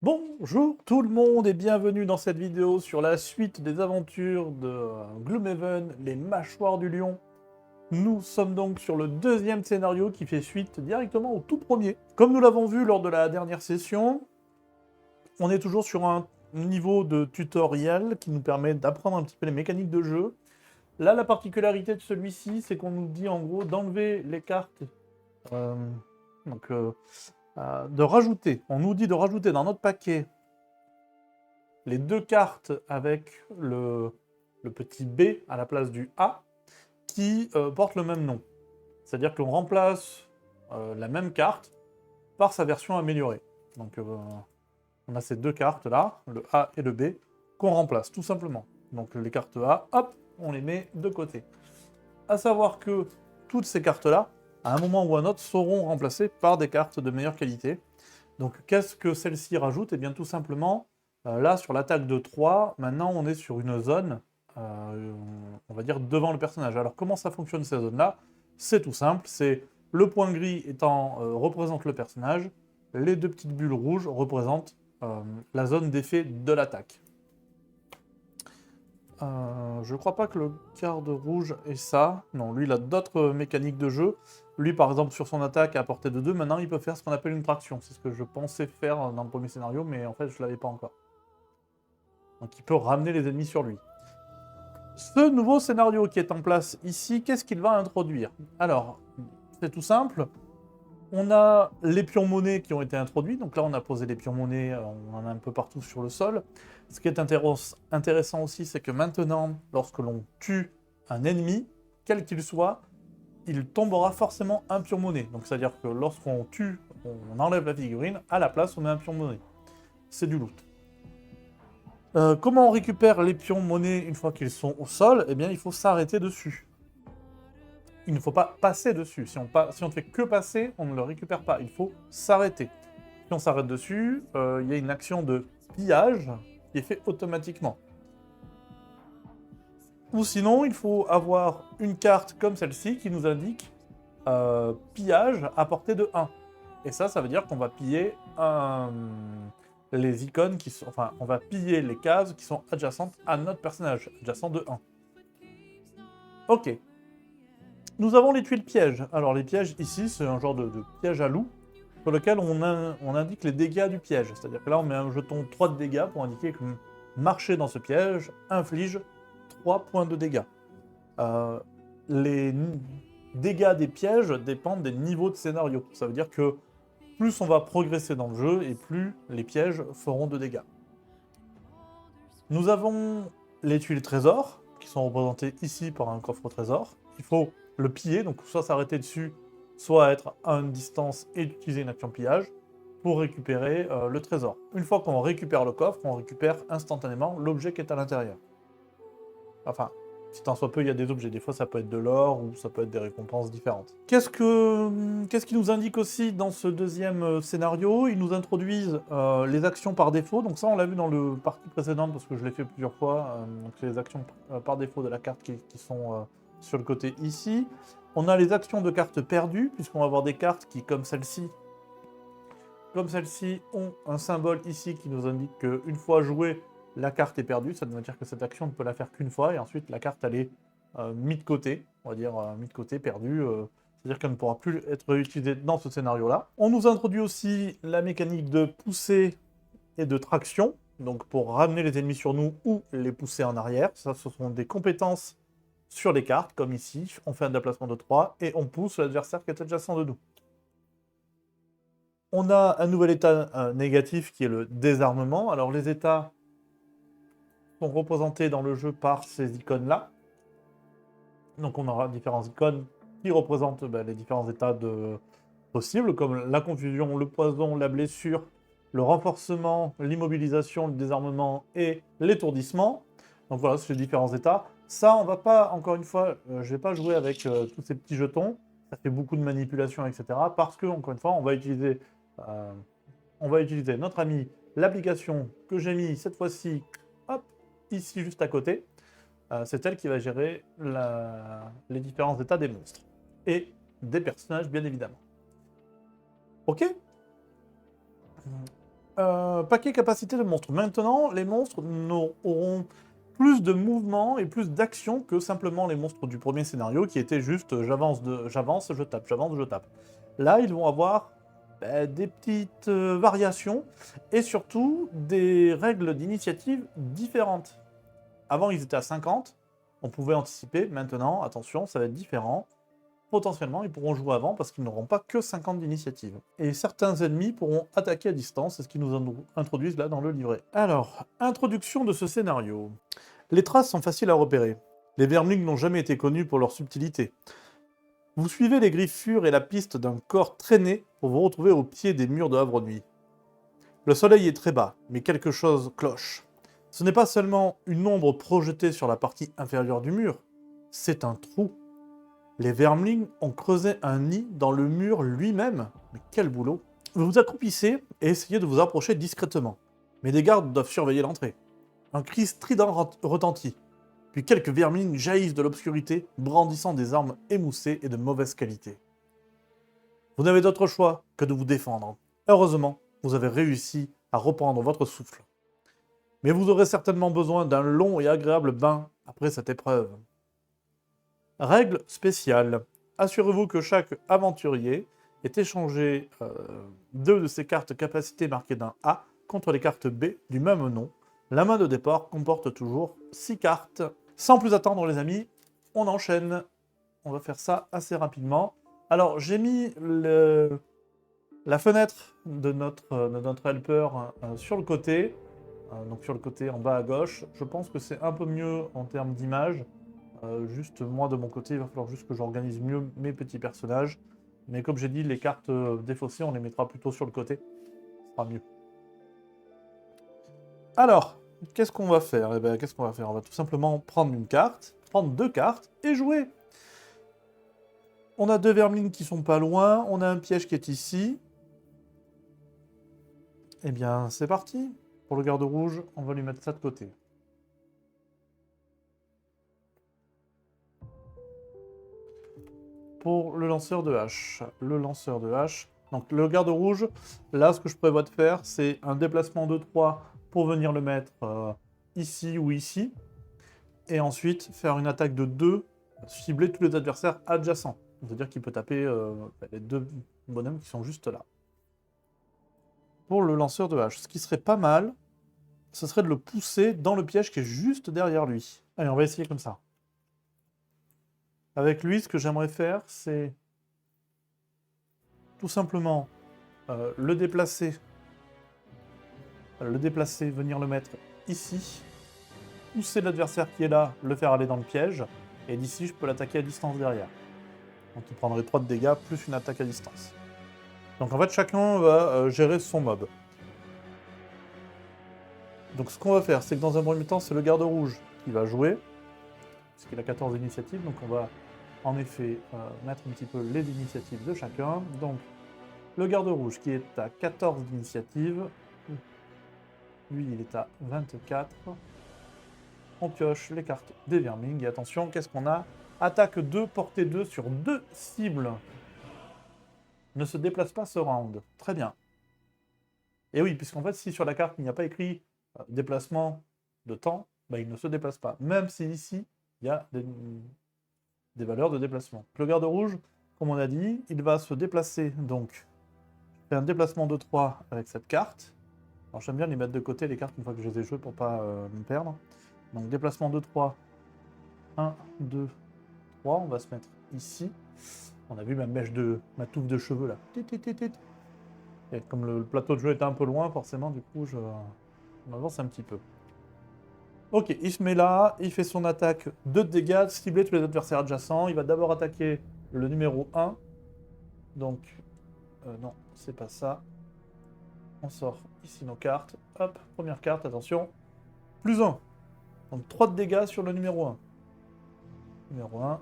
Bonjour tout le monde et bienvenue dans cette vidéo sur la suite des aventures de Gloomhaven, les mâchoires du lion. Nous sommes donc sur le deuxième scénario qui fait suite directement au tout premier. Comme nous l'avons vu lors de la dernière session, on est toujours sur un niveau de tutoriel qui nous permet d'apprendre un petit peu les mécaniques de jeu. Là, la particularité de celui-ci, c'est qu'on nous dit en gros d'enlever les cartes, euh, donc de rajouter. On nous dit de rajouter dans notre paquet les deux cartes avec le petit B à la place du A qui portent le même nom. C'est-à-dire qu'on remplace la même carte par sa version améliorée. Donc on a ces deux cartes là, le A et le B, qu'on remplace tout simplement. Donc les cartes A, hop, on les met de côté. À savoir que toutes ces cartes là, à un moment ou à un autre, seront remplacées par des cartes de meilleure qualité. Donc qu'est-ce que celle-ci rajoute? Eh bien tout simplement, là sur l'attaque de 3, maintenant on est sur une zone, on va dire devant le personnage. Alors comment ça fonctionne ces zones-là? C'est tout simple, c'est le point gris représente le personnage, les deux petites bulles rouges représentent la zone d'effet de l'attaque. Je crois pas que le garde rouge ait ça. Non, lui il a d'autres mécaniques de jeu. Lui par exemple sur son attaque à portée de 2, maintenant il peut faire ce qu'on appelle une traction. C'est ce que je pensais faire dans le premier scénario, mais en fait je l'avais pas encore. Donc il peut ramener les ennemis sur lui. Ce nouveau scénario qui est en place ici, qu'est-ce qu'il va introduire? Alors, c'est tout simple. On a les pions monnaies qui ont été introduits. Donc là, on a posé les pions monnaies, on en a un peu partout sur le sol. Ce qui est intéressant aussi, c'est que maintenant, lorsque l'on tue un ennemi, quel qu'il soit, il tombera forcément un pion monnaie. Donc c'est-à-dire que lorsqu'on tue, on enlève la figurine, à la place, on met un pion monnaie. C'est du loot. Comment on récupère les pions monnaie une fois qu'ils sont au sol? Eh bien, il faut s'arrêter dessus. Il ne faut pas passer dessus. Si on ne fait que passer, on ne le récupère pas. Il faut s'arrêter. Si on s'arrête dessus, il y a une action de pillage qui est faite automatiquement. Ou sinon, il faut avoir une carte comme celle-ci qui nous indique pillage à portée de 1. Et ça veut dire qu'on va piller les icônes qui sont... Enfin, on va piller les cases qui sont adjacentes à notre personnage, adjacent de 1. Ok. Nous avons les tuiles pièges. Alors les pièges ici, c'est un genre de piège à loup sur lequel on indique les dégâts du piège. C'est-à-dire que là, on met un jeton 3 de dégâts pour indiquer que marcher dans ce piège inflige 3 points de dégâts. Les dégâts des pièges dépendent des niveaux de scénario. Ça veut dire que plus on va progresser dans le jeu et plus les pièges feront de dégâts. Nous avons les tuiles trésors, qui sont représentées ici par un coffre au trésor. Il faut le piller, donc soit s'arrêter dessus, soit être à une distance et utiliser une action pillage pour récupérer le trésor. Une fois qu'on récupère le coffre, on récupère instantanément l'objet qui est à l'intérieur. Enfin, si tant soit peu, il y a des objets. Des fois, ça peut être de l'or ou ça peut être des récompenses différentes. Qu'est-ce qu'ils nous indiquent aussi dans ce deuxième scénario? Ils nous introduisent les actions par défaut. Donc ça, on l'a vu dans le partie précédente parce que je l'ai fait plusieurs fois. Donc c'est les actions par défaut de la carte qui sont sur le côté ici. On a les actions de cartes perdues, puisqu'on va avoir des cartes qui, comme celle-ci, ont un symbole ici qui nous indique qu'une fois jouée, la carte est perdue. Ça veut dire que cette action ne peut la faire qu'une fois, et ensuite la carte, elle est mise de côté, on va dire mise de côté, perdue. C'est-à-dire qu'elle ne pourra plus être utilisée dans ce scénario-là. On nous introduit aussi la mécanique de poussée et de traction, donc pour ramener les ennemis sur nous ou les pousser en arrière. Ça, ce sont des compétences sur les cartes, comme ici. On fait un déplacement de 3 et on pousse l'adversaire qui est adjacent de nous. On a un nouvel état négatif qui est le désarmement. Alors les états sont représentés dans le jeu par ces icônes-là. Donc on aura différentes icônes qui représentent les différents états possibles, comme la confusion, le poison, la blessure, le renforcement, l'immobilisation, le désarmement et l'étourdissement. Donc voilà, c'est les différents états. Ça, on va pas, encore une fois, je vais pas jouer avec tous ces petits jetons. Ça fait beaucoup de manipulation, etc. Parce que, encore une fois, on va utiliser notre ami, l'application que j'ai mis cette fois-ci, hop, ici juste à côté. C'est elle qui va gérer les différents états des monstres. Et des personnages, bien évidemment. Ok? Paquet capacité de monstres. Maintenant, les monstres auront plus de mouvement et plus d'action que simplement les monstres du premier scénario qui étaient juste j'avance, je tape, j'avance, je tape. Là, ils vont avoir des petites variations et surtout des règles d'initiative différentes. Avant, ils étaient à 50, on pouvait anticiper. Maintenant, attention, ça va être différent. Potentiellement, ils pourront jouer avant parce qu'ils n'auront pas que 50 d'initiative. Et certains ennemis pourront attaquer à distance, c'est ce qu'ils nous introduisent là dans le livret. Alors, introduction de ce scénario. Les traces sont faciles à repérer. Les vermlings n'ont jamais été connus pour leur subtilité. Vous suivez les griffures et la piste d'un corps traîné pour vous retrouver au pied des murs de Havre-Nuit. Le soleil est très bas, mais quelque chose cloche. Ce n'est pas seulement une ombre projetée sur la partie inférieure du mur, c'est un trou. Les vermlings ont creusé un nid dans le mur lui-même. Mais quel boulot! Vous vous accroupissez et essayez de vous approcher discrètement. Mais des gardes doivent surveiller l'entrée. Un cri strident retentit. Puis quelques vermlings jaillissent de l'obscurité, brandissant des armes émoussées et de mauvaise qualité. Vous n'avez d'autre choix que de vous défendre. Heureusement, vous avez réussi à reprendre votre souffle. Mais vous aurez certainement besoin d'un long et agréable bain après cette épreuve. Règle spéciale. Assurez-vous que chaque aventurier ait échangé 2 de ses cartes capacités marquées d'un A contre les cartes B du même nom. La main de départ comporte toujours 6 cartes. Sans plus attendre les amis, on enchaîne. On va faire ça assez rapidement. Alors j'ai mis la fenêtre de notre helper sur le côté. Donc sur le côté en bas à gauche. Je pense que c'est un peu mieux en termes d'image. Juste moi de mon côté, il va falloir juste que j'organise mieux mes petits personnages. Mais comme j'ai dit, les cartes défaussées, on les mettra plutôt sur le côté. Ce sera mieux. Alors, qu'est-ce qu'on va faire? Eh bien, qu'est-ce qu'on va faire? On va tout simplement prendre une carte, prendre 2 cartes et jouer. On a 2 vermlings qui sont pas loin, on a un piège qui est ici. Eh bien, c'est parti. Pour le garde rouge, on va lui mettre ça de côté. Pour le lanceur de hache. Donc le garde rouge, là ce que je prévois de faire, c'est un déplacement de 3 pour venir le mettre ici ou ici. Et ensuite faire une attaque de 2, cibler tous les adversaires adjacents. C'est-à-dire qu'il peut taper les 2 bonhommes qui sont juste là. Pour le lanceur de hache, ce qui serait pas mal, ce serait de le pousser dans le piège qui est juste derrière lui. Allez, on va essayer comme ça. Avec lui, ce que j'aimerais faire, c'est tout simplement le déplacer, venir le mettre ici, pousser l'adversaire qui est là, le faire aller dans le piège, et d'ici, je peux l'attaquer à distance derrière. Donc il prendrait 3 de dégâts, plus une attaque à distance. Donc en fait, chacun va gérer son mob. Donc ce qu'on va faire, c'est que dans un premier temps, c'est le garde rouge qui va jouer, puisqu'il a 14 d'initiative, donc on va en effet mettre un petit peu les initiatives de chacun. Donc le garde rouge qui est à 14 d'initiative, lui il est à 24. On pioche les cartes des vermings, et attention, qu'est-ce qu'on a? Attaque 2, portée 2 sur 2 cibles. Ne se déplace pas ce round. Très bien. Et oui, puisqu'en fait, si sur la carte il n'y a pas écrit déplacement de temps, bah, il ne se déplace pas. Même si ici, il y a des valeurs de déplacement. Le garde rouge, comme on a dit, il va se déplacer, donc, fait un déplacement de 3 avec cette carte. Alors j'aime bien les mettre de côté, les cartes, une fois que je les ai jouées, pour pas me perdre. Donc déplacement de 3, 1, 2, 3, on va se mettre ici. On a vu ma touffe de cheveux là. Et comme le plateau de jeu est un peu loin, forcément, du coup, on avance un petit peu. Ok, il se met là, il fait son attaque de dégâts, cibler tous les adversaires adjacents. Il va d'abord attaquer le numéro 1. Donc, non, c'est pas ça. On sort ici nos cartes. Hop, première carte, attention. Plus 1. Donc 3 de dégâts sur le numéro 1. Numéro 1,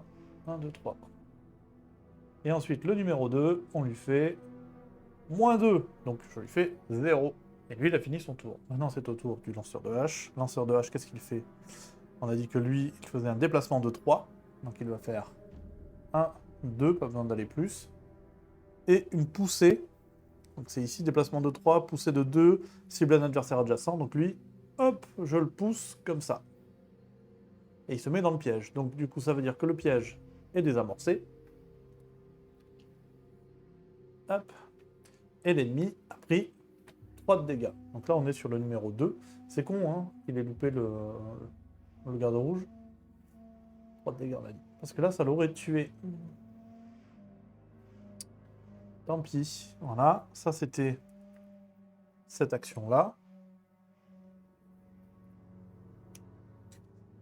1, 2, 3. Et ensuite, le numéro 2, on lui fait moins 2. Donc je lui fais 0. Et lui, il a fini son tour. Maintenant, c'est au tour du lanceur de hache. Lanceur de hache, qu'est-ce qu'il fait? On a dit que lui, il faisait un déplacement de 3. Donc il va faire 1, 2, pas besoin d'aller plus. Et une poussée Donc c'est ici, déplacement de 3, poussée de 2, cible un adversaire adjacent. Donc lui, hop, je le pousse comme ça. Et il se met dans le piège. Donc du coup, ça veut dire que le piège est désamorcé. Hop. Et l'ennemi a pris 3 de dégâts. Donc là, on est sur le numéro 2. C'est con, hein, qu'il ait loupé le garde rouge. 3 de dégâts, on a dit. Parce que là, ça l'aurait tué. Tant pis. Voilà, ça c'était cette action-là.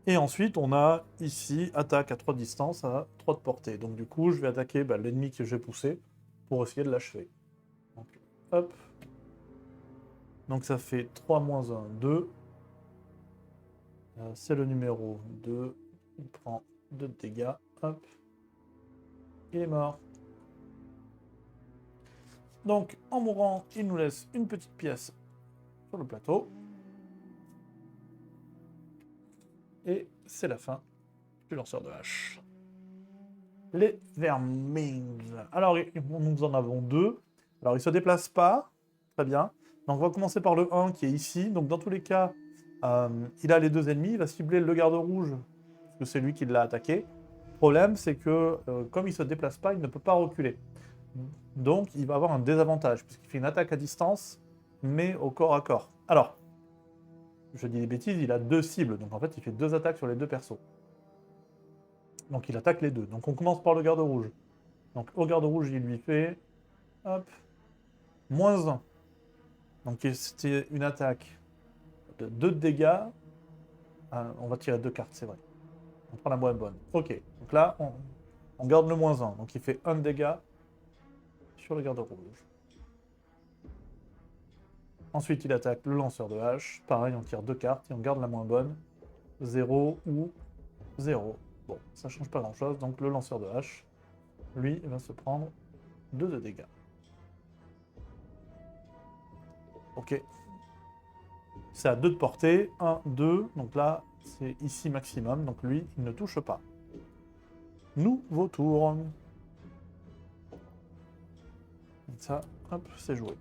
Et ensuite, on a ici attaque à 3 de distance, à 3 de portée. Donc du coup, je vais attaquer l'ennemi que j'ai poussé pour essayer de l'achever. Donc, hop. Donc ça fait 3 moins 1, 2. C'est le numéro 2. Il prend 2 de dégâts. Hop. Il est mort. Donc, en mourant, il nous laisse une petite pièce sur le plateau. Et c'est la fin du lanceur de hache. Les vermings. Alors, nous en avons 2. Alors, ils ne se déplacent pas. Très bien. Donc, on va commencer par le 1 qui est ici. Donc, dans tous les cas, il a les 2 ennemis. Il va cibler le garde rouge, parce que c'est lui qui l'a attaqué. Le problème, c'est que comme il ne se déplace pas, il ne peut pas reculer. Donc, il va avoir un désavantage, puisqu'il fait une attaque à distance, mais au corps à corps. Alors, je dis des bêtises, il a 2 cibles. Donc, en fait, il fait 2 attaques sur les 2 persos. Donc, il attaque les 2. Donc, on commence par le garde rouge. Donc, au garde rouge, il lui fait... Hop. Moins 1. Donc, c'était une attaque de 2 de dégâts. On va tirer 2 cartes, c'est vrai. On prend la moins bonne. Ok. Donc là, on garde le moins 1. Donc, il fait 1 de dégâts sur le garde rouge. Ensuite, il attaque le lanceur de hache. Pareil, on tire 2 cartes et on garde la moins bonne. 0 ou 0. Bon, ça change pas grand-chose. Donc, le lanceur de hache, lui, va se prendre 2 de dégâts. Ok. C'est à 2 de portée. 1, 2. Donc là, c'est ici maximum. Donc lui, il ne touche pas. Nouveau tour. Comme ça, hop, c'est joué.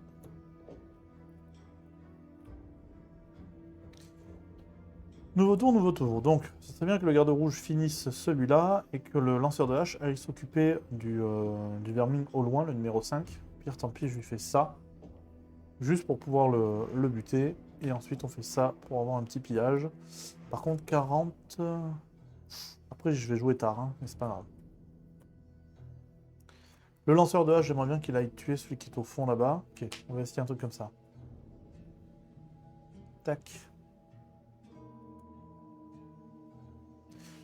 Nouveau tour, nouveau tour. Donc, ce serait bien que le garde rouge finisse celui-là et que le lanceur de hache aille s'occuper du vermine au loin, le numéro 5. Pire, tant pis, je lui fais ça. Juste pour pouvoir le buter. Et ensuite, on fait ça pour avoir un petit pillage. Par contre, 40... Après, je vais jouer tard, hein, mais c'est pas grave. Le lanceur de hache, j'aimerais bien qu'il aille tuer celui qui est au fond là-bas. Ok, on va essayer un truc comme ça. Tac.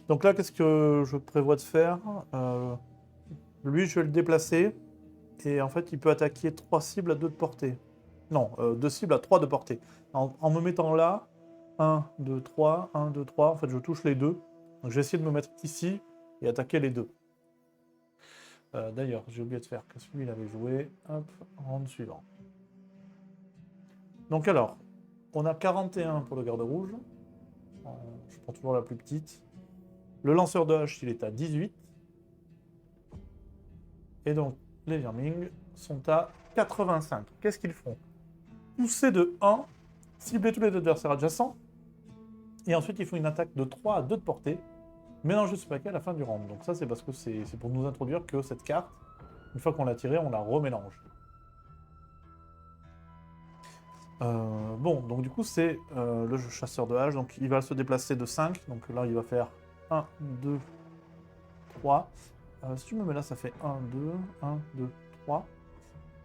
Donc là, qu'est-ce que je prévois de faire Lui, je vais le déplacer. Et en fait, il peut attaquer 3 cibles à 2 de portée. Non, 2 cibles à 3 de portée. En me mettant là, 1, 2, 3, 1, 2, 3. En fait, je touche les 2. Donc, je vais essayer de me mettre ici et attaquer les 2. D'ailleurs, j'ai oublié de faire que celui il avait joué. Hop, round suivant. Donc alors, on a 41 pour le garde rouge. Je prends toujours la plus petite. Le lanceur de hache, il est à 18. Et donc, les vermings sont à 85. Qu'est-ce qu'ils font? Pousser de 1, cibler tous les adversaires adjacents. Et ensuite, ils font une attaque de 3 à 2 de portée. Mélanger ce paquet à la fin du round. Donc ça, c'est parce que c'est pour nous introduire que cette carte, une fois qu'on l'a tirée, on la remélange. Bon, donc du coup, c'est le chasseur de hache. Donc il va se déplacer de 5. Donc là, il va faire 1, 2, 3. Si tu me mets là, ça fait 1, 2, 1, 2, 3.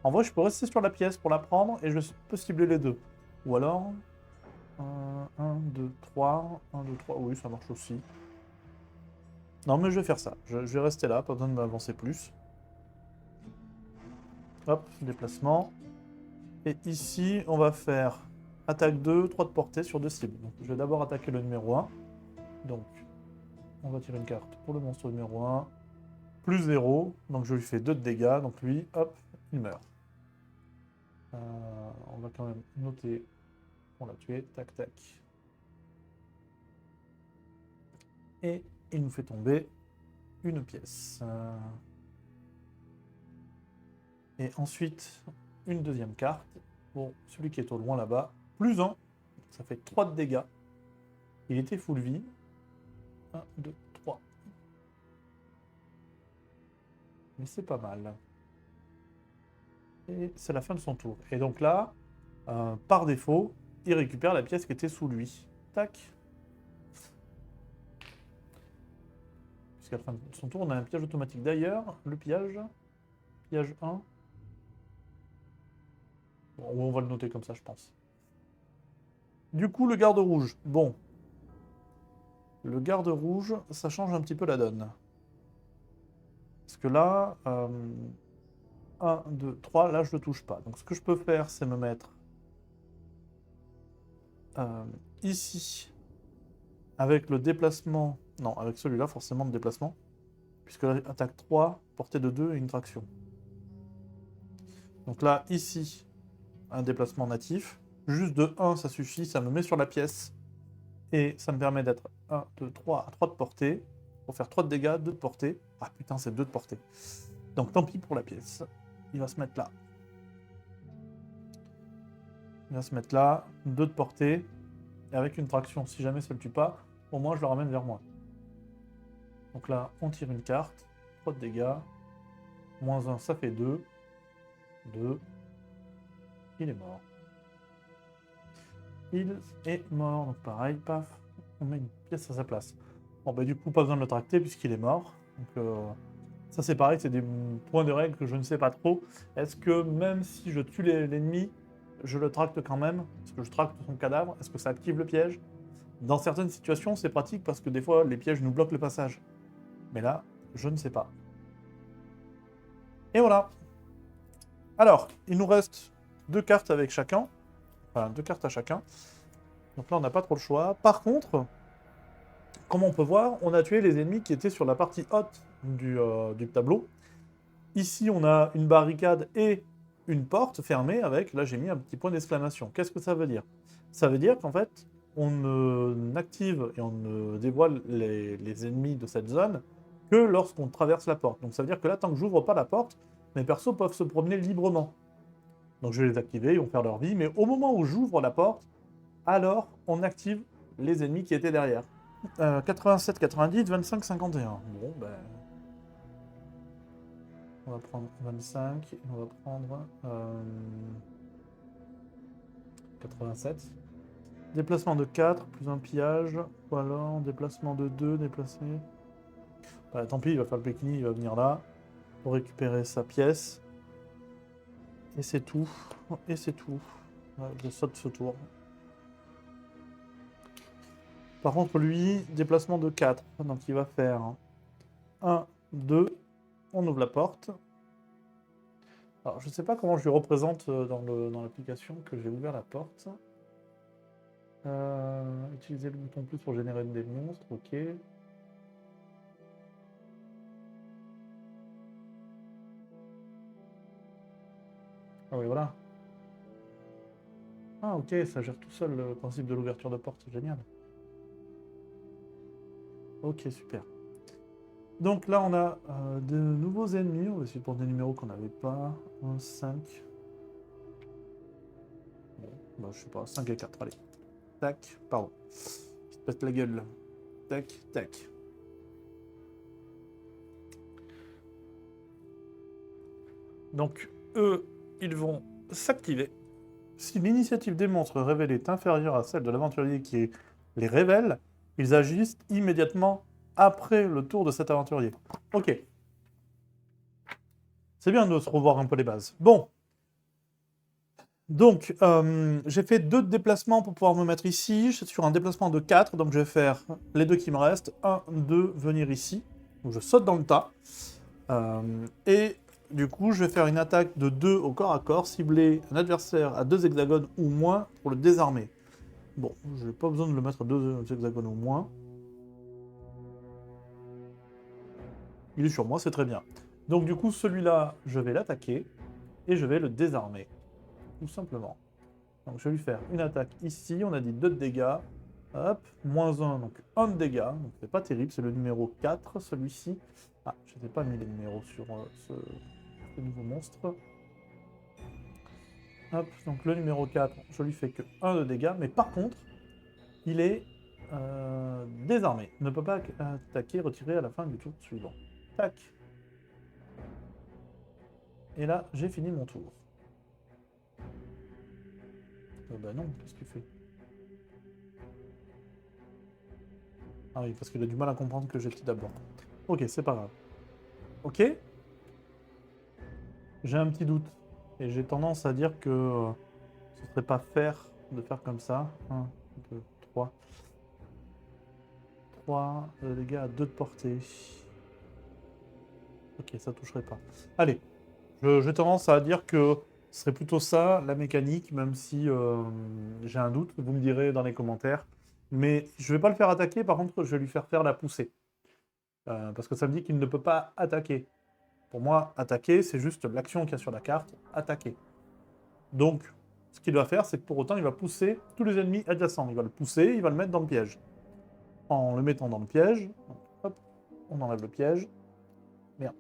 En vrai, je peux rester sur la pièce pour la prendre et je peux cibler les deux. Ou alors... 1, 2, 3. 1, 2, 3. Oui, ça marche aussi. Non, mais je vais faire ça. Je vais rester là, pas besoin de m'avancer plus. Hop, déplacement. Et ici, on va faire attaque 2, 3 de portée sur 2 cibles. Donc, je vais d'abord attaquer le numéro 1. Donc, on va tirer une carte pour le monstre numéro 1. Plus 0. Donc, je lui fais 2 de dégâts. Donc, lui, hop, il meurt. On va quand même noter qu'on l'a tué. Tac, tac. Et il nous fait tomber une pièce. Et ensuite, une deuxième carte. Bon, celui qui est au loin là-bas, plus 1. Ça fait 3 de dégâts. Il était full vie. 1, 2, 3. Mais c'est pas mal. Et c'est la fin de son tour. Et donc là, par défaut, il récupère la pièce qui était sous lui. Tac. Jusqu'à la fin de son tour, on a un piège automatique. D'ailleurs, le piège 1. Bon, on va le noter comme ça, je pense. Du coup, le garde rouge. Bon. Le garde rouge, ça change un petit peu la donne. Parce que là, 1, 2, 3, là, je ne le touche pas. Donc, ce que je peux faire, c'est me mettre ici, avec le déplacement... Non, avec celui-là, forcément, de déplacement. Puisque là, attaque 3, portée de 2 et une traction. Donc là, ici, un déplacement natif. Juste de 1, ça suffit, ça me met sur la pièce. Et ça me permet d'être 1, 2, 3 à 3 de portée. Pour faire 3 de dégâts, 2 de portée. Ah putain, c'est 2 de portée. Donc tant pis pour la pièce. Il va se mettre là. Il va se mettre là, 2 de portée. Et avec une traction, si jamais ça ne le tue pas, au moins je le ramène vers moi. Donc là, on tire une carte. 3 de dégâts. Moins 1, ça fait 2. 2. Il est mort. Il est mort. Donc pareil, paf. On met une pièce à sa place. Bon bah du coup, pas besoin de le tracter puisqu'il est mort. Donc ça c'est pareil, c'est des points de règle que je ne sais pas trop. Est-ce que même si je tue l'ennemi, je le tracte quand même? Est-ce que je tracte son cadavre? Est-ce que ça active le piège? Dans certaines situations, c'est pratique parce que des fois, les pièges nous bloquent le passage. Mais là, je ne sais pas. Et voilà. Alors, il nous reste 2 cartes avec chacun. Enfin, 2 cartes à chacun. Donc là, on n'a pas trop le choix. Par contre, comme on peut voir, on a tué les ennemis qui étaient sur la partie haute du tableau. Ici, on a une barricade et une porte fermée avec, là j'ai mis un petit point d'exclamation. Qu'est-ce que ça veut dire? Ça veut dire qu'en fait, on n'active et on ne dévoile les ennemis de cette zone que lorsqu'on traverse la porte. Donc ça veut dire que là, tant que j'ouvre pas la porte, mes persos peuvent se promener librement. Donc je vais les activer, ils vont faire leur vie, mais au moment où j'ouvre la porte, alors on active les ennemis qui étaient derrière. 87, 90, 25, 51. Bon, ben... On va prendre 25, et on va prendre 87. Déplacement de 4, plus un pillage. Ou alors, déplacement de 2, déplacé. Bah, tant pis, il va faire le Pekini, il va venir là. Pour récupérer sa pièce. Et c'est tout. Et c'est tout. Ouais, je saute ce tour. Par contre, lui, déplacement de 4. Donc il va faire 1, 2. On ouvre la porte. Alors, je ne sais pas comment je lui représente dans l'application que j'ai ouvert la porte. Utiliser le bouton plus pour générer des monstres, ok. Ah oui, voilà. Ah ok, ça gère tout seul le principe de l'ouverture de porte, c'est génial. Ok, super. Donc là, on a de nouveaux ennemis. On va essayer de prendre des numéros qu'on n'avait pas. 1, 5. Bon, bah, je sais pas, 5 et 4, allez. Tac, pardon. Je te pète la gueule. Tac, tac. Donc, eux, ils vont s'activer. Si l'initiative des monstres révélés est inférieure à celle de l'aventurier qui les révèle, ils agissent immédiatement après le tour de cet aventurier. Ok. C'est bien de se revoir un peu les bases. Bon. Donc, j'ai fait 2 déplacements pour pouvoir me mettre ici. Je suis sur un déplacement de 4, donc je vais faire les 2 qui me restent. 1, 2, venir ici. Donc je saute dans le tas. Et du coup, je vais faire une attaque de 2 au corps à corps, cibler un adversaire à 2 hexagones ou moins pour le désarmer. Bon, je n'ai pas besoin de le mettre à 2 hexagones ou moins. Il est sur moi, c'est très bien. Donc du coup, celui-là, je vais l'attaquer et je vais le désarmer. Tout simplement. Donc je vais lui faire une attaque ici, on a dit 2 de dégâts. Hop, moins 1, donc 1 de dégâts. Donc c'est pas terrible, c'est le numéro 4, celui-ci. Ah, je n'ai pas mis les numéros sur ce nouveau monstre. Hop, donc le numéro 4, je lui fais que 1 de dégâts, mais par contre, il est désarmé. Ne peut pas attaquer, retirer à la fin du tour suivant. Tac. Et là, j'ai fini mon tour. Bah non, qu'est-ce que tu fais? Ah oui, parce qu'il a du mal à comprendre que j'ai petit d'abord. Ok, c'est pas grave. Ok. J'ai un petit doute. Et j'ai tendance à dire que ce serait pas faire de faire comme ça. 1, 2, 3. 3 dégâts à 2 de portée. Ok, ça toucherait pas. Allez, j'ai tendance à dire que ce serait plutôt ça, la mécanique, même si j'ai un doute, vous me direz dans les commentaires. Mais je vais pas le faire attaquer, par contre, je vais lui faire faire la poussée. Parce que ça me dit qu'il ne peut pas attaquer. Pour moi, attaquer, c'est juste l'action qu'il y a sur la carte, attaquer. Donc, ce qu'il va faire, c'est que pour autant, il va pousser tous les ennemis adjacents. Il va le pousser, il va le mettre dans le piège. En le mettant dans le piège, hop, on enlève le piège. Merde.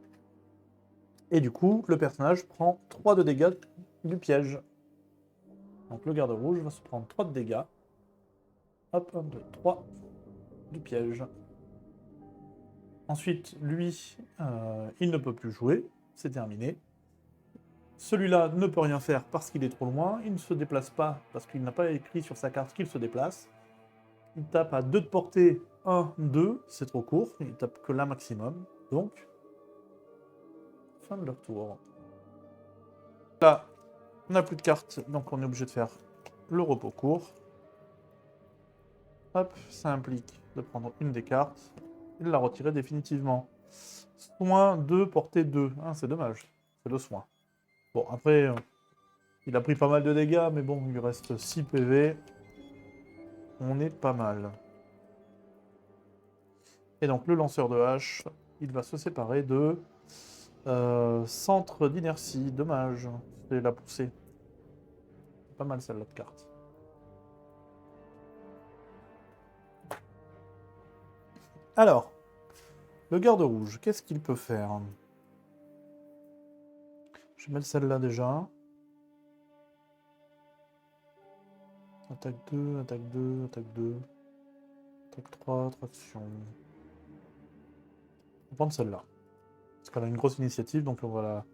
Et du coup, le personnage prend 3 de dégâts du piège. Donc le garde rouge va se prendre 3 de dégâts. Hop, 1, 2, 3 du piège. Ensuite, lui, il ne peut plus jouer. C'est terminé. Celui-là ne peut rien faire parce qu'il est trop loin. Il ne se déplace pas parce qu'il n'a pas écrit sur sa carte qu'il se déplace. Il tape à 2 de portée. 1, 2, c'est trop court. Il tape que là maximum. Donc, fin de leur tour. Là, on n'a plus de cartes, donc on est obligé de faire le repos court. Hop, ça implique de prendre une des cartes et de la retirer définitivement. Soin 2, portée 2. Ah, c'est dommage, c'est le soin. Bon, après, il a pris pas mal de dégâts, mais bon, il lui reste 6 PV. On est pas mal. Et donc, le lanceur de hache, il va se séparer de centre d'inertie. Dommage, c'est la poussée. C'est pas mal celle-là de carte. Alors, le garde rouge, qu'est-ce qu'il peut faire? Je vais mettre celle-là déjà. Attaque 2, attaque 2, attaque 2. Attaque 3, traction. On va prendre celle-là. Parce qu'elle a une grosse initiative, donc on va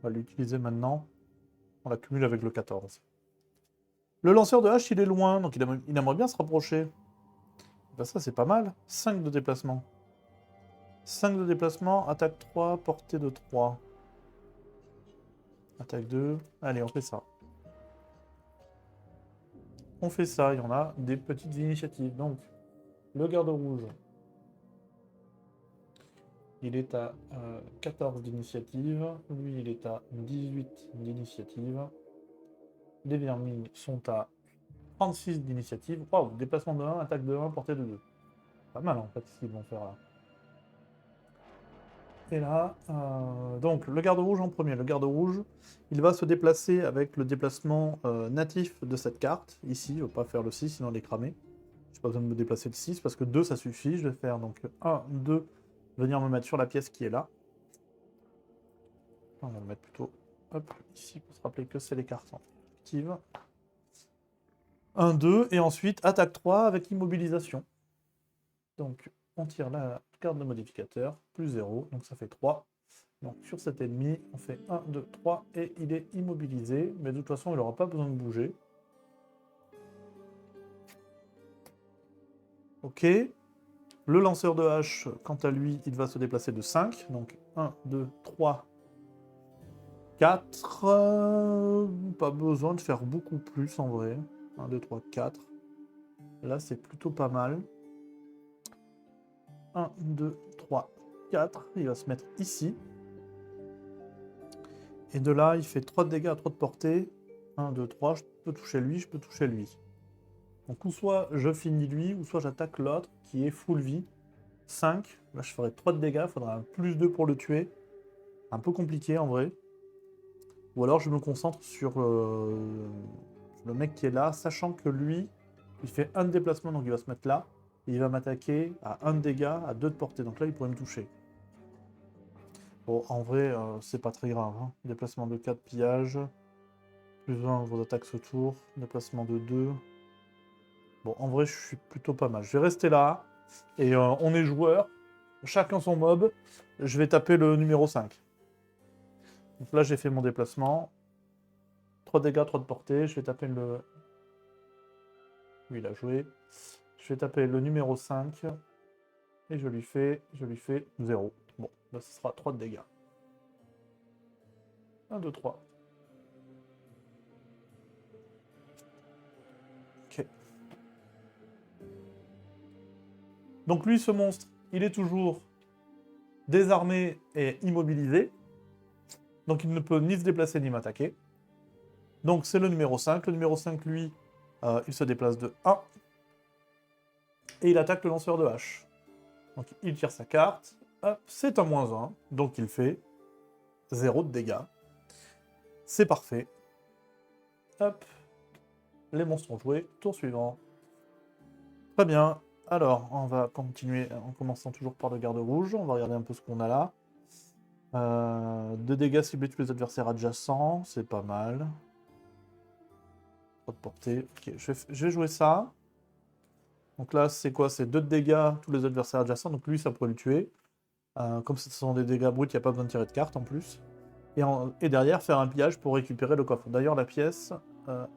l'utiliser maintenant. On l'accumule avec le 14. Le lanceur de hache, il est loin, donc il aimerait bien se rapprocher. Ben ça, c'est pas mal. 5 de déplacement. 5 de déplacement, attaque 3, portée de 3. Attaque 2. Allez, on fait ça. On fait ça, il y en a des petites initiatives. Donc, le garde rouge, il est à 14 d'initiative. Lui, il est à 18 d'initiative. Les vermines sont à 36 d'initiative. Waouh, déplacement de 1, attaque de 1, portée de 2. Pas mal en fait ce qu'ils vont faire là. Et là, donc le garde rouge en premier. Le garde rouge, il va se déplacer avec le déplacement natif de cette carte. Ici, je ne vais pas faire le 6, sinon il est cramé. Je n'ai pas besoin de me déplacer le 6 parce que 2 ça suffit. Je vais faire donc 1, 2, venir me mettre sur la pièce qui est là. On va le mettre plutôt hop, ici pour se rappeler que c'est les cartes actives. 1, 2, et ensuite attaque 3 avec immobilisation. Donc on tire la carte de modificateur, plus 0, donc ça fait 3. Donc sur cet ennemi, on fait 1, 2, 3, et il est immobilisé, mais de toute façon il n'aura pas besoin de bouger. Ok. Le lanceur de hache, quant à lui, il va se déplacer de 5. Donc 1, 2, 3, 4. Pas besoin de faire beaucoup plus en vrai. 1, 2, 3, 4. Là, c'est plutôt pas mal. 1, 2, 3, 4. Il va se mettre ici. Et de là, il fait 3 de dégâts à 3 de portée. 1, 2, 3. Je peux toucher lui, je peux toucher lui. Donc, ou soit je finis lui, ou soit j'attaque l'autre qui est full vie. 5. Là, je ferai 3 de dégâts. Il faudra un plus 2 pour le tuer. Un peu compliqué en vrai. Ou alors je me concentre sur le mec qui est là, sachant que lui, il fait un de déplacement, donc il va se mettre là. Et il va m'attaquer à 1 de dégâts, à 2 de portée. Donc là, il pourrait me toucher. Bon, en vrai, c'est pas très grave. Hein. Déplacement de 4, pillage. Plus 1 vos attaques ce tour. Déplacement de 2. Bon, en vrai, je suis plutôt pas mal. Je vais rester là. Et on est joueurs. Chacun son mob. Je vais taper le numéro 5. Donc là, j'ai fait mon déplacement. 3 dégâts, 3 de portée. Je vais taper le... Lui, il a joué. Je vais taper le numéro 5. Et je lui fais 0. Bon, là, ce sera 3 de dégâts. 1, 2, 3. Ok. Donc lui, ce monstre, il est toujours désarmé et immobilisé. Donc il ne peut ni se déplacer ni m'attaquer. Donc c'est le numéro 5. Le numéro 5, lui, il se déplace de 1. Et il attaque le lanceur de hache. Donc il tire sa carte. Hop, c'est un -1. Donc il fait 0 de dégâts. C'est parfait. Hop. Les monstres ont joué. Tour suivant. Très bien. Alors, on va continuer en commençant toujours par le garde rouge. On va regarder un peu ce qu'on a là. 2 dégâts ciblés tous les adversaires adjacents. C'est pas mal. 3 de portée. Ok, je vais jouer ça. Donc là, c'est quoi? C'est 2 de dégâts tous les adversaires adjacents. Donc lui, ça pourrait le tuer. Comme ce sont des dégâts bruts, il n'y a pas besoin de tirer de carte en plus. Et derrière, faire un pillage pour récupérer le coffre. D'ailleurs, la pièce,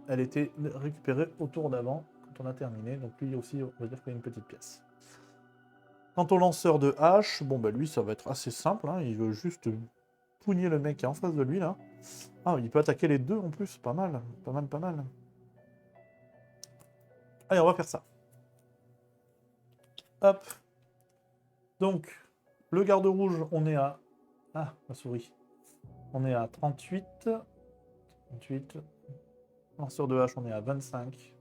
elle était récupérée au tour d'avant, quand on a terminé. Donc lui aussi, on va dire qu'il y a une petite pièce. Quant au lanceur de hache, bon bah lui, ça va être assez simple. Hein. Il veut juste pougner le mec qui est en face de lui, là. Ah, il peut attaquer les deux en plus. Pas mal, pas mal, pas mal. Allez, on va faire ça. Hop. Donc, le garde rouge, on est à... Ah, ma souris. On est à 38. 38. Lanceur de hache, on est à 25.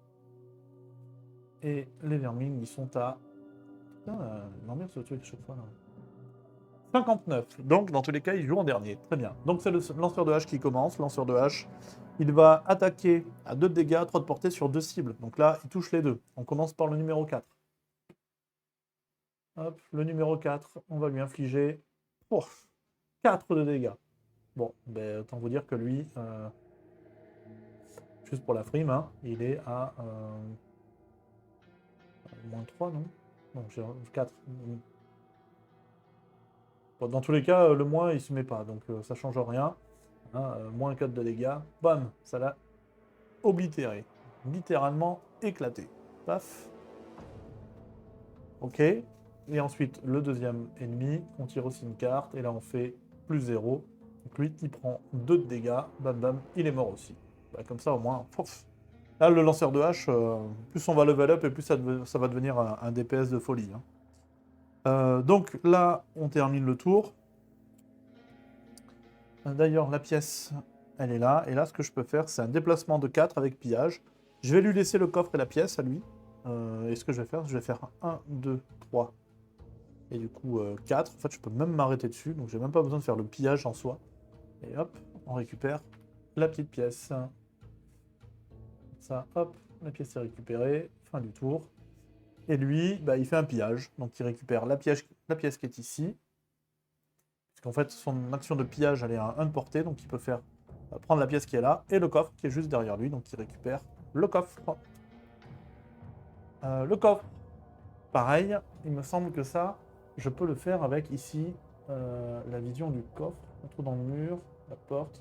Et les vermines, ils sont à... Putain, m'emmerde ce truc à chaque fois, là. 59. Donc, dans tous les cas, il joue en dernier. Très bien. Donc, c'est le lanceur de hache qui commence. Lanceur de hache, il va attaquer à 2 de dégâts, 3 de portée sur 2 cibles. Donc là, il touche les deux. On commence par le numéro 4. Hop, le numéro 4, on va lui infliger 4 de dégâts. Bon, ben, autant vous dire que lui, juste pour la frime, hein, il est à -3, non? Non, j'ai 4. Bon, dans tous les cas, le moins, il se met pas, donc ça change rien. Hein, -4 de dégâts, bam, ça l'a oblitéré. Littéralement éclaté. Paf. Ok. Et ensuite, le deuxième ennemi, on tire aussi une carte, et là on fait +0. Donc lui, il prend 2 de dégâts, bam bam, il est mort aussi. Bah, comme ça, au moins, pouf. Là, le lanceur de hache, plus on va level up, et plus ça va devenir un DPS de folie. Hein. Donc là, on termine le tour. D'ailleurs, la pièce, elle est là. Et là, ce que je peux faire, c'est un déplacement de 4 avec pillage. Je vais lui laisser le coffre et la pièce à lui. Et ce que je vais faire 1, 2, 3. Et du coup, 4. En fait, je peux même m'arrêter dessus. Donc, j'ai même pas besoin de faire le pillage en soi. Et hop, on récupère la petite pièce. Ça, hop, la pièce est récupérée. Fin du tour. Et lui, bah, il fait un pillage. Donc, il récupère la pièce qui est ici. Parce qu'en fait, son action de pillage, elle est à 1 de portée, donc il peut faire prendre la pièce qui est là, et le coffre qui est juste derrière lui, donc il récupère le coffre. Le coffre, pareil, il me semble que ça, je peux le faire avec ici, la vision du coffre, un trou dans le mur, la porte.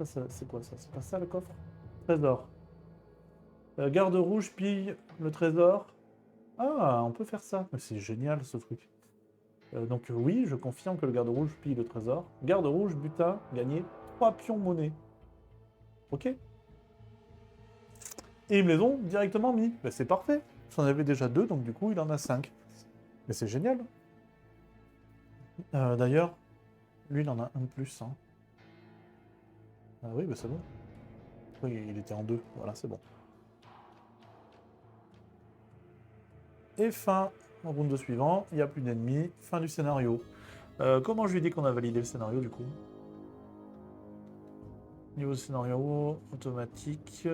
Ça, c'est quoi ça? C'est pas ça le coffre? Trésor. Garde rouge pille le trésor. Ah, on peut faire ça. C'est génial ce truc. Donc oui, je confirme que le garde rouge pille le trésor. Garde rouge, butin, gagné 3 pions monnaie. Ok. Et ils me les ont directement mis. Ben, c'est parfait. J'en avais déjà 2, donc du coup, il en a 5. Mais c'est génial. D'ailleurs, lui, il en a un de plus. Hein. Ah oui, ben c'est bon. Oui, il était en 2. Voilà, c'est bon. Et fin au round suivant. Il n'y a plus d'ennemis. Fin du scénario. Comment je lui dis qu'on a validé le scénario, du coup? Niveau scénario, automatique.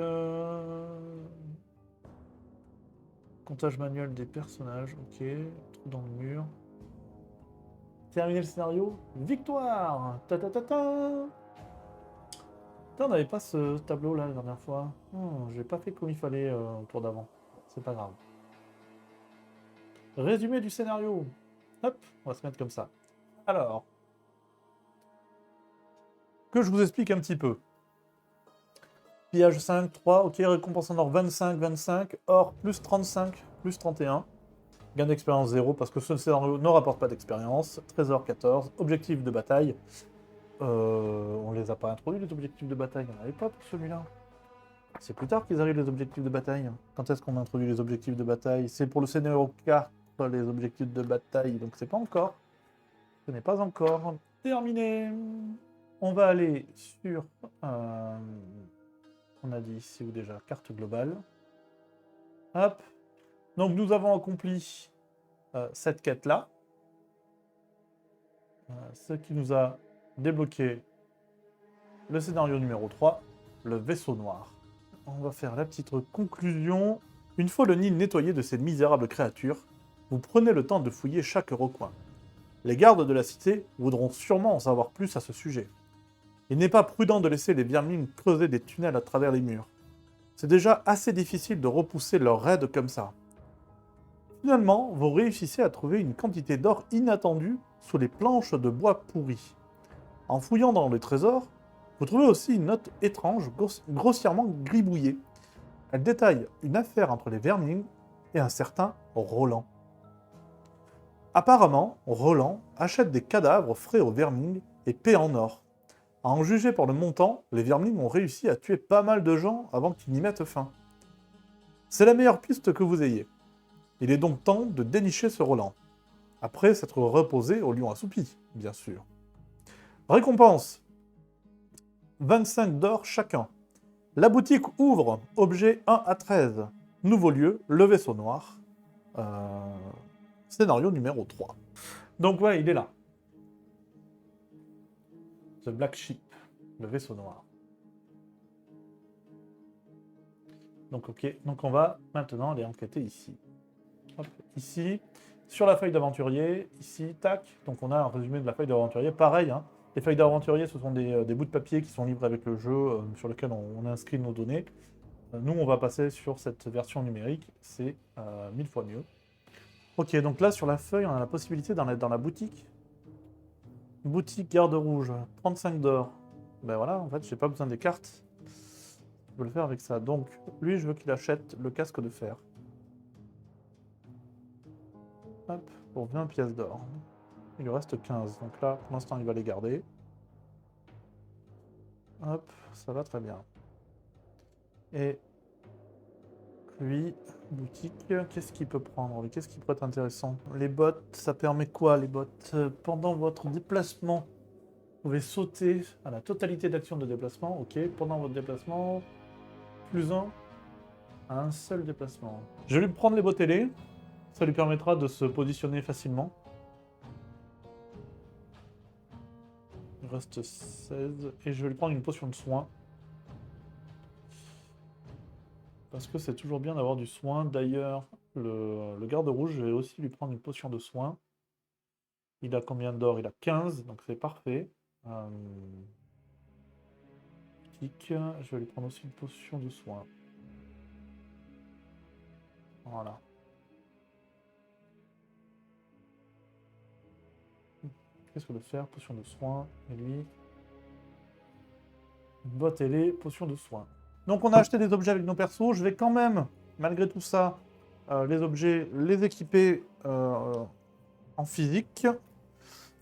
Comptage manuel des personnages, ok. Trou dans le mur. Terminer le scénario. Victoire. Ta ta ta ta. Putain, on n'avait pas ce tableau-là la dernière fois. J'ai pas fait comme il fallait au tour d'avant. C'est pas grave. Résumé du scénario. Hop, on va se mettre comme ça. Alors, que je vous explique un petit peu. Pillage 5, 3, ok, récompense en or 25, 25, or plus 35, plus 31. Gain d'expérience 0 parce que ce scénario ne rapporte pas d'expérience. Trésor 14, objectif de bataille. On les a pas introduits les objectifs de bataille, il n'y en avait pas pour celui-là. C'est plus tard qu'ils arrivent les objectifs de bataille. Quand est-ce qu'on introduit les objectifs de bataille? C'est pour le scénario 4, les objectifs de bataille, donc c'est pas encore. Ce n'est pas encore terminé. On va aller sur... on a dit ici ou déjà, carte globale. Hop. Donc nous avons accompli cette quête-là. Ce qui nous a débloqué le scénario numéro 3, le vaisseau noir. On va faire la petite conclusion. Une fois le Nil nettoyé de ces misérables créatures, vous prenez le temps de fouiller chaque recoin. Les gardes de la cité voudront sûrement en savoir plus à ce sujet. Il n'est pas prudent de laisser les vermines creuser des tunnels à travers les murs. C'est déjà assez difficile de repousser leurs raids comme ça. Finalement, vous réussissez à trouver une quantité d'or inattendue sous les planches de bois pourris. En fouillant dans le trésor, vous trouvez aussi une note étrange, grossièrement gribouillée. Elle détaille une affaire entre les vermines et un certain Roland. Apparemment, Roland achète des cadavres frais aux vermines et paie en or. À en juger par le montant, les vermines ont réussi à tuer pas mal de gens avant qu'ils n'y mettent fin. C'est la meilleure piste que vous ayez. Il est donc temps de dénicher ce Roland. Après s'être reposé au lion assoupi, bien sûr. Récompense 25 d'or chacun. La boutique ouvre, objet 1 à 13. Nouveau lieu, le vaisseau noir. Scénario numéro 3. Donc ouais, il est là. The Black Ship, le vaisseau noir. Donc ok, donc on va maintenant aller enquêter ici. Hop, ici, sur la feuille d'aventurier, ici, tac. Donc on a un résumé de la feuille d'aventurier. Pareil, hein, les feuilles d'aventurier, ce sont des bouts de papier qui sont livrés avec le jeu, sur lequel on inscrit nos données. Nous, on va passer sur cette version numérique, c'est 1000 fois mieux. Ok, donc là, sur la feuille, on a la possibilité d'en être dans la boutique. Boutique garde rouge, 35 d'or. Ben voilà, en fait, j'ai pas besoin des cartes. Je peux le faire avec ça. Donc, lui, je veux qu'il achète le casque de fer. Hop, pour 20 pièces d'or. Il lui reste 15. Donc là, pour l'instant, il va les garder. Hop, ça va très bien. Et lui, boutique, qu'est-ce qu'il peut prendre? Qu'est-ce qui pourrait être intéressant? Les bottes, ça permet quoi, les bottes? Pendant votre déplacement, vous pouvez sauter à la totalité d'actions de déplacement. Ok, pendant votre déplacement, plus 1 à un seul déplacement. Je vais lui prendre les bottes ailées. Ça lui permettra de se positionner facilement. Il reste 16. Et je vais lui prendre une potion de soin. Parce que c'est toujours bien d'avoir du soin. D'ailleurs, le garde rouge, je vais aussi lui prendre une potion de soin. Il a combien d'or? Il a 15, donc c'est parfait. Je vais lui prendre aussi une potion de soin. Voilà. Qu'est-ce que je veux faire? Potion de soin. Et lui. Botte ailée, potion de soin. Donc on a acheté des objets avec nos persos. Je vais quand même, malgré tout ça, les objets, les équiper en physique.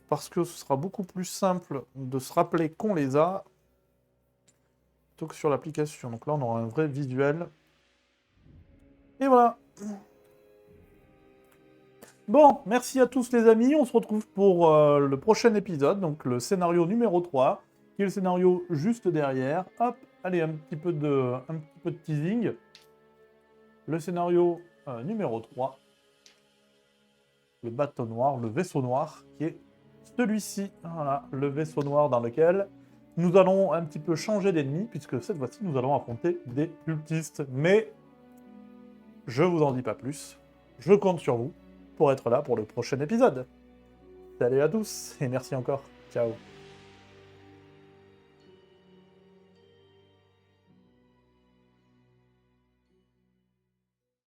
Parce que ce sera beaucoup plus simple de se rappeler qu'on les a plutôt que sur l'application. Donc là, on aura un vrai visuel. Et voilà. Bon, merci à tous les amis. On se retrouve pour le prochain épisode, donc le scénario numéro 3, qui est le scénario juste derrière. Hop, allez, un petit peu de teasing. Le scénario numéro 3, le bateau noir, le vaisseau noir, qui est celui-ci. Voilà, le vaisseau noir dans lequel nous allons un petit peu changer d'ennemi, puisque cette fois-ci, nous allons affronter des cultistes. Mais je vous en dis pas plus. Je compte sur vous pour être là pour le prochain épisode. Salut à tous et merci encore. Ciao.